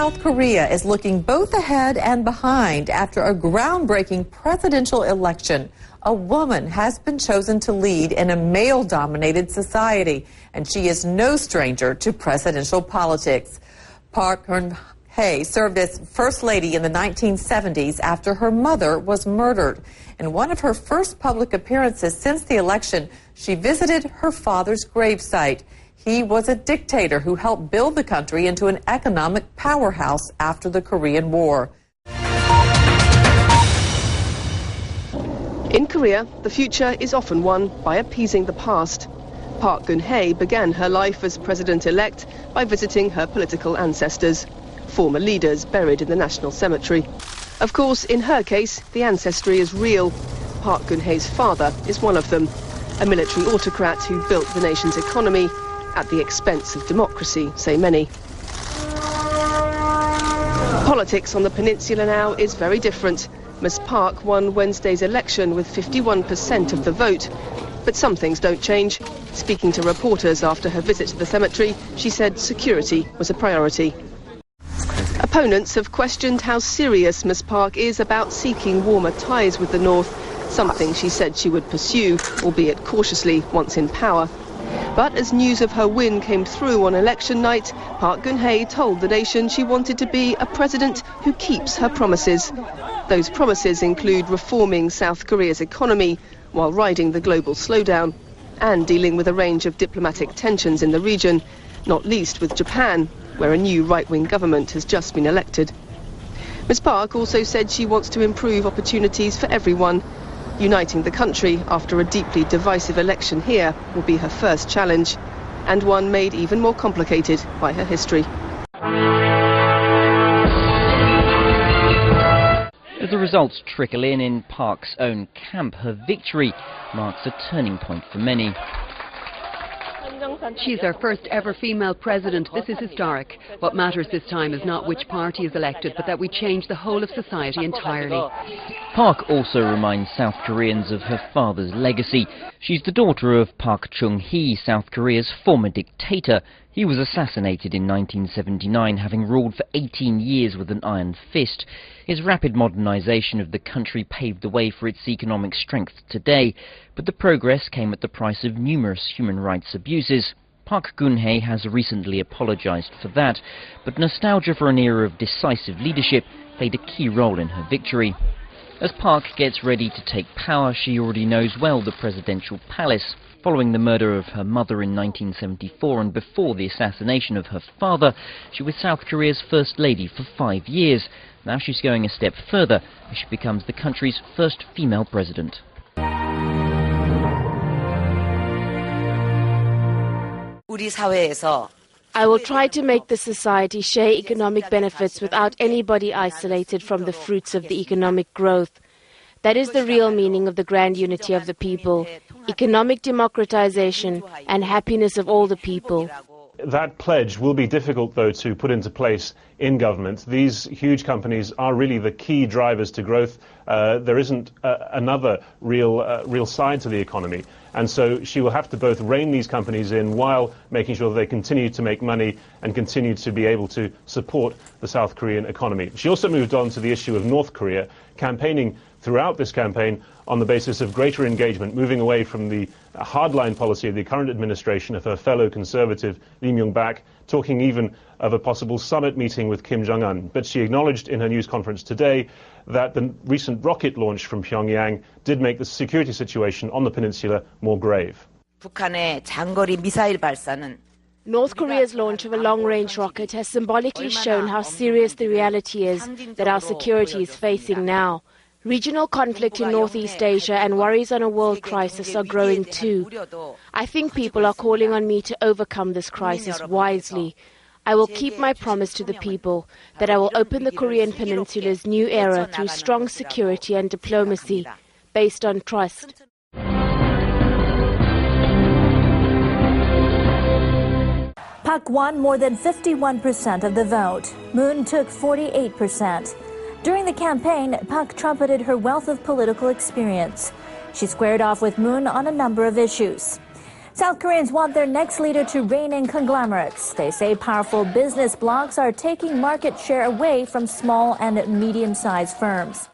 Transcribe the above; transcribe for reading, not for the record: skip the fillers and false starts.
South Korea is looking both ahead and behind after a groundbreaking presidential election. A woman has been chosen to lead in a male-dominated society, and she is no stranger to presidential politics. Park Geun-hye served as First Lady in the 1970s after her mother was murdered. In one of her first public appearances since the election, she visited her father's gravesite. He was a dictator who helped build the country into an economic powerhouse after the Korean War. In Korea, the future is often won by appeasing the past. Park Geun-hye began her life as president-elect by visiting her political ancestors, former leaders buried in the National Cemetery. Of course, in her case, the ancestry is real. Park Geun-hye's father is one of them, a military autocrat who built the nation's economy at the expense of democracy, say many. Politics on the peninsula now is very different. Ms. Park won Wednesday's election with 51% of the vote. But some things don't change. Speaking to reporters after her visit to the cemetery, she said security was a priority. Opponents have questioned how serious Ms. Park is about seeking warmer ties with the North, something she said she would pursue, albeit cautiously, once in power. But as news of her win came through on election night, Park Geun-hye told the nation she wanted to be a president who keeps her promises. Those promises include reforming South Korea's economy while riding the global slowdown and dealing with a range of diplomatic tensions in the region, not least with Japan, where a new right-wing government has just been elected. Ms. Park also said she wants to improve opportunities for everyone. Uniting the country after a deeply divisive election here will be her first challenge, and one made even more complicated by her history. As the results trickle in Park's own camp, her victory marks a turning point for many. She's our first ever female president. This is historic. What matters this time is not which party is elected, but that we change the whole of society entirely. Park also reminds South Koreans of her father's legacy. She's the daughter of Park Chung-hee, South Korea's former dictator. He was assassinated in 1979, having ruled for 18 years with an iron fist. His rapid modernization of the country paved the way for its economic strength today, but the progress came at the price of numerous human rights abuses. Park Geun-hye has recently apologized for that, but nostalgia for an era of decisive leadership played a key role in her victory. As Park gets ready to take power, she already knows well the presidential palace. Following the murder of her mother in 1974 and before the assassination of her father, she was South Korea's First Lady for 5 years. Now she's going a step further as she becomes the country's first female president. I will try to make the society share economic benefits without anybody isolated from the fruits of the economic growth. That is the real meaning of the grand unity of the people, economic democratization and happiness of all the people. That pledge will be difficult, though, to put into place in government. These huge companies are really the key drivers to growth. There isn't another real side to the economy. And so she will have to both rein these companies in while making sure that they continue to make money and continue to be able to support the South Korean economy. She also moved on to the issue of North Korea, campaigning throughout this campaign on the basis of greater engagement, moving away from the hardline policy of the current administration of her fellow conservative Lee Myung-bak, talking even of a possible summit meeting with Kim Jong-un. But she acknowledged in her news conference today that the recent rocket launch from Pyongyang did make the security situation on the peninsula more grave. North Korea's launch of a long-range rocket has symbolically shown how serious the reality is that our security is facing now. Regional conflict in Northeast Asia and worries on a world crisis are growing too. I think people are calling on me to overcome this crisis wisely. I will keep my promise to the people that I will open the Korean Peninsula's new era through strong security and diplomacy based on trust. Park won more than 51% of the vote. Moon took 48%. During the campaign, Park trumpeted her wealth of political experience. She squared off with Moon on a number of issues. South Koreans want their next leader to rein in conglomerates. They say powerful business blocs are taking market share away from small and medium-sized firms.